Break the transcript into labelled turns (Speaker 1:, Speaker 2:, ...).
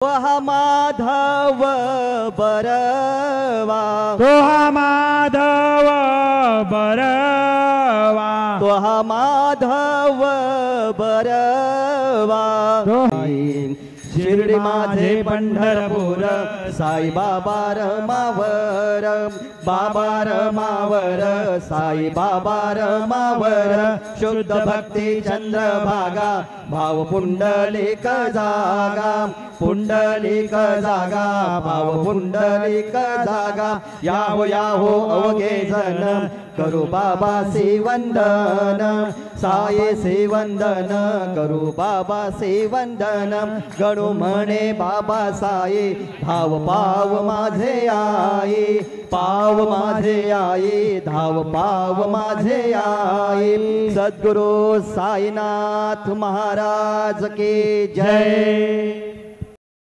Speaker 1: हा माधव बरवा,
Speaker 2: तो हा माधव बरवा,
Speaker 1: तो हा माधव बरवा, शिर्डी माझे पंढरपूर, साई बाबा रमावर, बाबा रमावर, साई बाबा रमावर, शुद्ध भक्ती चंद्रभागा, भाव पुंडलिक जागा, पुंडलिक जागा, भाव पुंडलिक जागा, याहो याहो अवघे जन, करू बाबासी वंदन, सायेसी वंदन, करू बाबासी वंदन, गणू म्हणे बाबा साये, धाव पाव माझे आई, पाव माझे आई, धाव पाव माझे आई, सद्गुरु साईनाथ महाराज की जय।